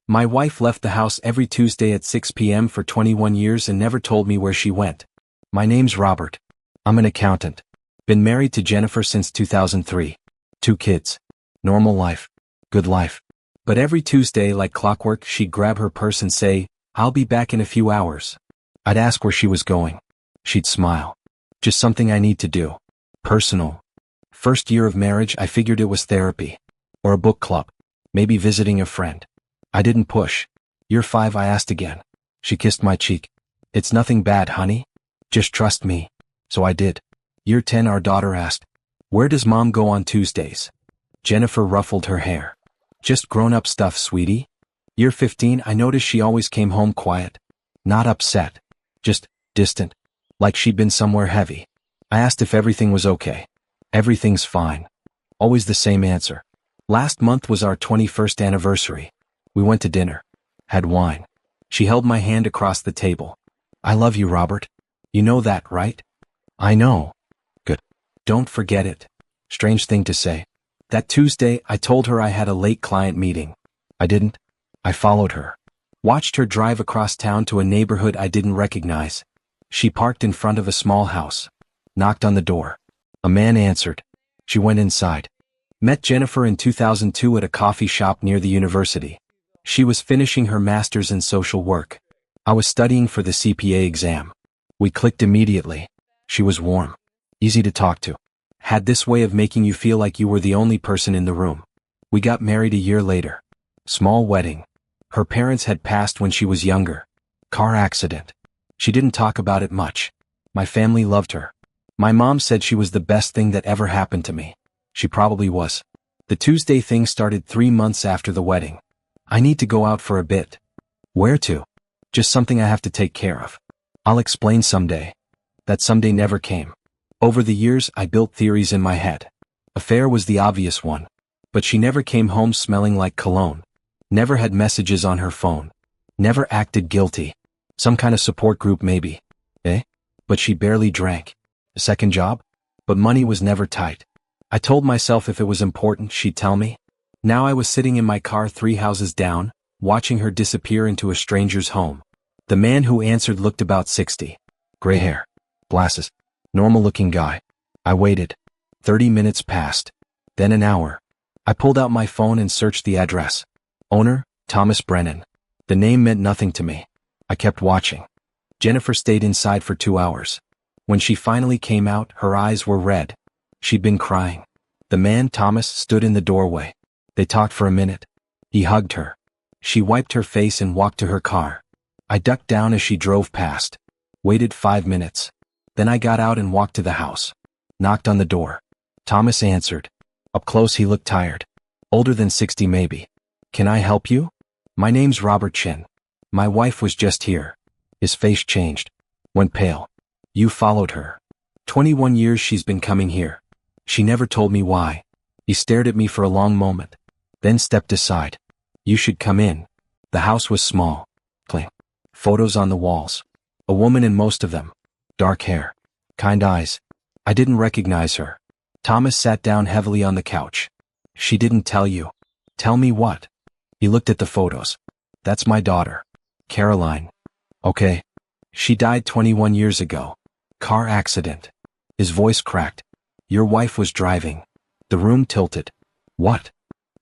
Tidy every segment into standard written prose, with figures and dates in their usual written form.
My wife left the house every Tuesday at 6 p.m. for 21 years and never told me where she went. My name's Robert. I'm an accountant. Been married to Jennifer since 2003. 2 kids. Normal life. Good life. But every Tuesday, like clockwork, she'd grab her purse and say, "I'll be back in a few hours." I'd ask where she was going. She'd smile. "Just something I need to do. Personal." First year of marriage, I figured it was therapy. Or a book club. Maybe visiting a friend. I didn't push. Year 5, I asked again. She kissed my cheek. "It's nothing bad, honey. Just trust me." So I did. Year 10, our daughter asked, "Where does mom go on Tuesdays?" Jennifer ruffled her hair. "Just grown-up stuff, sweetie." Year 15, I noticed she always came home quiet. Not upset. Just distant. Like she'd been somewhere heavy. I asked if everything was okay. "Everything's fine." Always the same answer. Last month was our 21st anniversary. We went to dinner. Had wine. She held my hand across the table. "I love you, Robert. You know that, right?" "I know." "Good. Don't forget it." Strange thing to say. That Tuesday, I told her I had a late client meeting. I didn't. I followed her. Watched her drive across town to a neighborhood I didn't recognize. She parked in front of a small house. Knocked on the door. A man answered. She went inside. Met Jennifer in 2002 at a coffee shop near the university. She was finishing her master's in social work. I was studying for the CPA exam. We clicked immediately. She was warm. Easy to talk to. Had this way of making you feel like you were the only person in the room. We got married a year later. Small wedding. Her parents had passed when she was younger. Car accident. She didn't talk about it much. My family loved her. My mom said she was the best thing that ever happened to me. She probably was. The Tuesday thing started 3 months after the wedding. I need to go out for a bit. Where to? Just something I have to take care of. I'll explain someday. That someday never came. Over the years, I built theories in my head. Affair was the obvious one. But she never came home smelling like cologne. Never had messages on her phone. Never acted guilty. Some kind of support group maybe. But she barely drank. A second job? But money was never tight. I told myself if it was important, she'd tell me. Now I was sitting in my car 3 houses down, watching her disappear into a stranger's home. The man who answered looked about 60. Gray hair. Glasses. Normal-looking guy. I waited. 30 minutes passed. Then an hour. I pulled out my phone and searched the address. Owner, Thomas Brennan. The name meant nothing to me. I kept watching. Jennifer stayed inside for 2 hours. When she finally came out, her eyes were red. She'd been crying. The man, Thomas, stood in the doorway. They talked for a minute. He hugged her. She wiped her face and walked to her car. I ducked down as she drove past. Waited 5 minutes. Then I got out and walked to the house. Knocked on the door. Thomas answered. Up close he looked tired. Older than 60 maybe. Can I help you? My name's Robert Chin. My wife was just here. His face changed. Went pale. You followed her. 21 years she's been coming here. She never told me why. He stared at me for a long moment. Then stepped aside. You should come in. The house was small. Plain. Photos on the walls. A woman in most of them. Dark hair. Kind eyes. I didn't recognize her. Thomas sat down heavily on the couch. She didn't tell you. Tell me what? He looked at the photos. That's my daughter. Caroline. Okay. She died 21 years ago. Car accident. His voice cracked. Your wife was driving. The room tilted. What?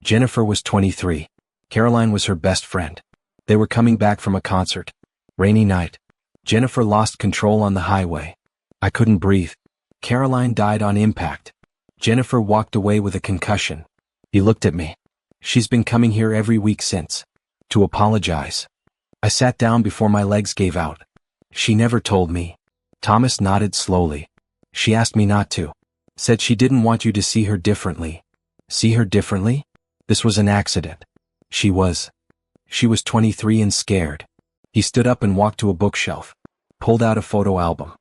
Jennifer was 23. Caroline was her best friend. They were coming back from a concert. Rainy night. Jennifer lost control on the highway. I couldn't breathe. Caroline died on impact. Jennifer walked away with a concussion. He looked at me. She's been coming here every week since. To apologize. I sat down before my legs gave out. She never told me. Thomas nodded slowly. She asked me not to. Said she didn't want you to see her differently. See her differently? This was an accident. She was 23 and scared. He stood up and walked to a bookshelf. Pulled out a photo album.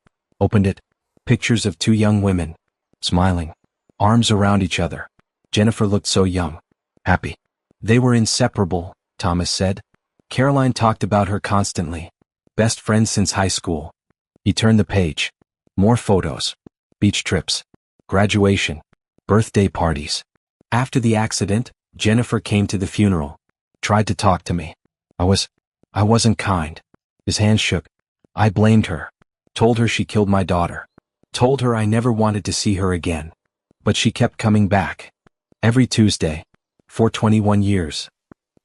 Opened it. Pictures of 2 young women. Smiling. Arms around each other. Jennifer looked so young. Happy. They were inseparable, Thomas said. Caroline talked about her constantly. Best friends since high school. He turned the page. More photos. Beach trips. Graduation. Birthday parties. After the accident, Jennifer came to the funeral. Tried to talk to me. I wasn't kind. His hand shook. I blamed her. Told her she killed my daughter. Told her I never wanted to see her again. But she kept coming back. Every Tuesday. For 21 years.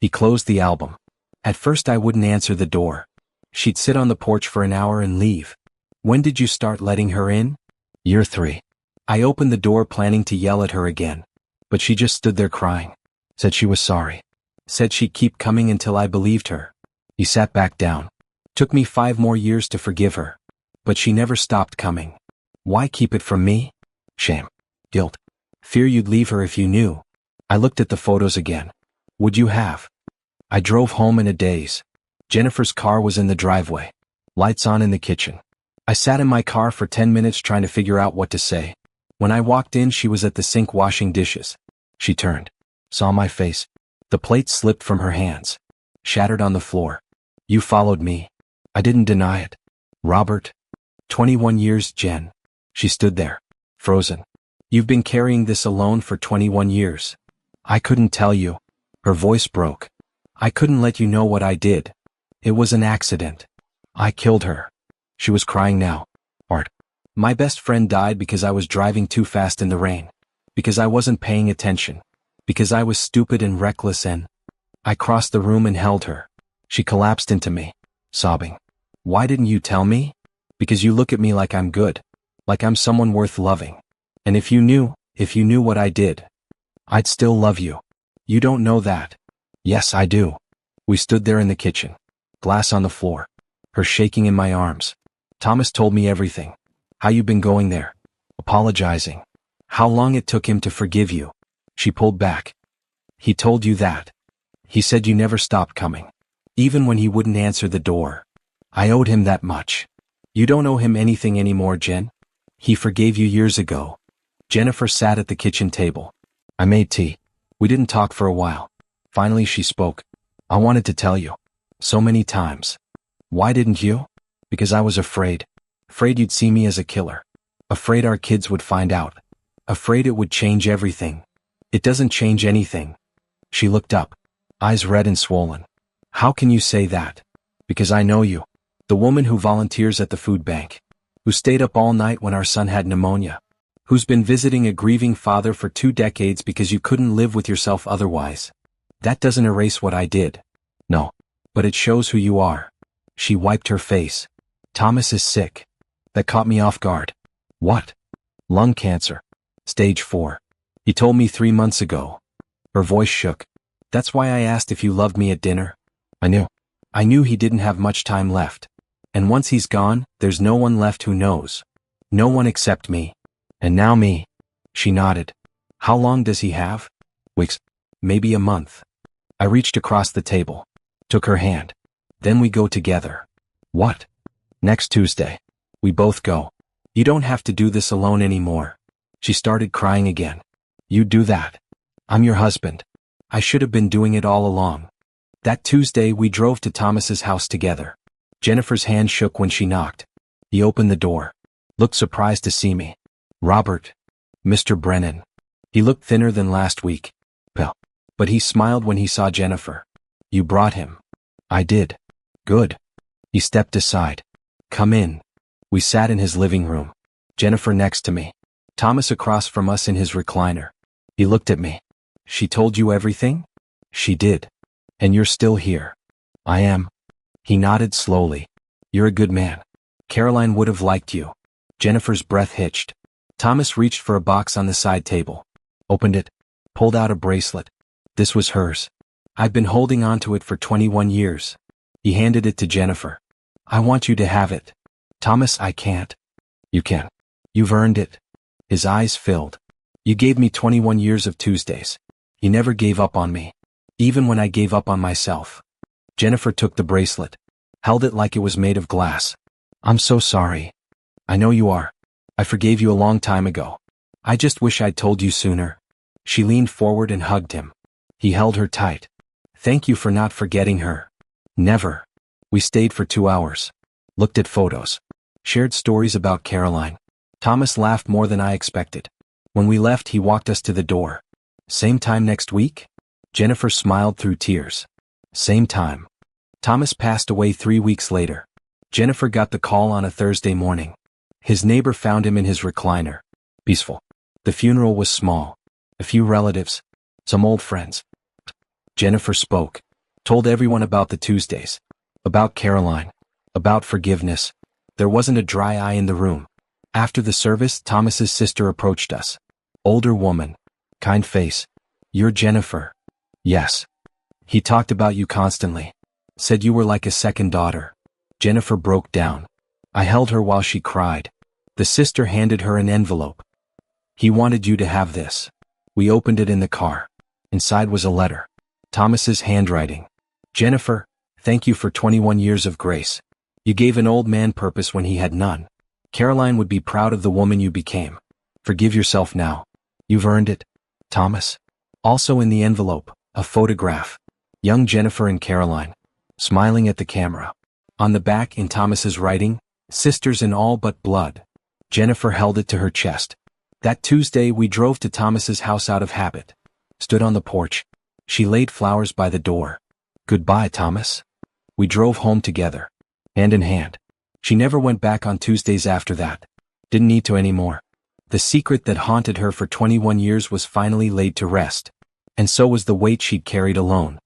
He closed the album. At first I wouldn't answer the door. She'd sit on the porch for an hour and leave. When did you start letting her in? Year 3. I opened the door planning to yell at her again. But she just stood there crying. Said she was sorry. Said she'd keep coming until I believed her. He sat back down. Took me 5 more years to forgive her. But she never stopped coming. Why keep it from me? Shame. Guilt. Fear you'd leave her if you knew. I looked at the photos again. Would you have? I drove home in a daze. Jennifer's car was in the driveway. Lights on in the kitchen. I sat in my car for 10 minutes trying to figure out what to say. When I walked in, she was at the sink washing dishes. She turned. Saw my face. The plate slipped from her hands. Shattered on the floor. You followed me. I didn't deny it. Robert. 21 years, Jen. She stood there. Frozen. You've been carrying this alone for 21 years. I couldn't tell you. Her voice broke. I couldn't let you know what I did. It was an accident. I killed her. She was crying now. Art. My best friend died because I was driving too fast in the rain. Because I wasn't paying attention. Because I was stupid and reckless and... I crossed the room and held her. She collapsed into me, sobbing. Why didn't you tell me? Because you look at me like I'm good. Like I'm someone worth loving. And if you knew what I did, I'd still love you. You don't know that. Yes, I do. We stood there in the kitchen. Glass on the floor. Her shaking in my arms. Thomas told me everything. How you've been going there. Apologizing. How long it took him to forgive you. She pulled back. He told you that. He said you never stopped coming. Even when he wouldn't answer the door. I owed him that much. You don't owe him anything anymore, Jen. He forgave you years ago. Jennifer sat at the kitchen table. I made tea. We didn't talk for a while. Finally she spoke. I wanted to tell you. So many times. Why didn't you? Because I was afraid. Afraid you'd see me as a killer. Afraid our kids would find out. Afraid it would change everything. It doesn't change anything. She looked up. Eyes red and swollen. How can you say that? Because I know you. The woman who volunteers at the food bank. Who stayed up all night when our son had pneumonia. Who's been visiting a grieving father for 2 decades because you couldn't live with yourself otherwise. That doesn't erase what I did. No. But it shows who you are. She wiped her face. Thomas is sick. That caught me off guard. What? Lung cancer. Stage 4. He told me 3 months ago. Her voice shook. That's why I asked if you loved me at dinner. I knew he didn't have much time left. And once he's gone, there's no one left who knows. No one except me. And now me. She nodded. How long does he have? Weeks. Maybe a month. I reached across the table. Took her hand. Then we go together. What? Next Tuesday. We both go. You don't have to do this alone anymore. She started crying again. You do that. I'm your husband. I should have been doing it all along. That Tuesday we drove to Thomas's house together. Jennifer's hand shook when she knocked. He opened the door. Looked surprised to see me. Robert. Mr. Brennan. He looked thinner than last week. But he smiled when he saw Jennifer. You brought him. I did. Good. He stepped aside. Come in. We sat in his living room. Jennifer next to me. Thomas across from us in his recliner. He looked at me. She told you everything? She did. And you're still here. I am. He nodded slowly. You're a good man. Caroline would have liked you. Jennifer's breath hitched. Thomas reached for a box on the side table. Opened it. Pulled out a bracelet. This was hers. I've been holding on to it for 21 years. He handed it to Jennifer. I want you to have it. Thomas, I can't. You can. You've earned it. His eyes filled. You gave me 21 years of Tuesdays. You never gave up on me. Even when I gave up on myself. Jennifer took the bracelet. Held it like it was made of glass. I'm so sorry. I know you are. I forgave you a long time ago. I just wish I'd told you sooner. She leaned forward and hugged him. He held her tight. Thank you for not forgetting her. Never. We stayed for 2 hours. Looked at photos. Shared stories about Caroline. Thomas laughed more than I expected. When we left, he walked us to the door. Same time next week? Jennifer smiled through tears. Same time. Thomas passed away 3 weeks later. Jennifer got the call on a Thursday morning. His neighbor found him in his recliner. Peaceful. The funeral was small. A few relatives. Some old friends. Jennifer spoke. Told everyone about the Tuesdays. About Caroline. About forgiveness. There wasn't a dry eye in the room. After the service, Thomas's sister approached us. Older woman. Kind face. You're Jennifer. Yes. He talked about you constantly. Said you were like a second daughter. Jennifer broke down. I held her while she cried. The sister handed her an envelope. He wanted you to have this. We opened it in the car. Inside was a letter. Thomas's handwriting. Jennifer, thank you for 21 years of grace. You gave an old man purpose when he had none. Caroline would be proud of the woman you became. Forgive yourself now. You've earned it. Thomas. Also in the envelope, a photograph. Young Jennifer and Caroline. Smiling at the camera. On the back in Thomas's writing, sisters in all but blood. Jennifer held it to her chest. That Tuesday we drove to Thomas's house out of habit. Stood on the porch. She laid flowers by the door. Goodbye, Thomas. We drove home together. Hand in hand. She never went back on Tuesdays after that. Didn't need to anymore. The secret that haunted her for 21 years was finally laid to rest. And so was the weight she'd carried alone.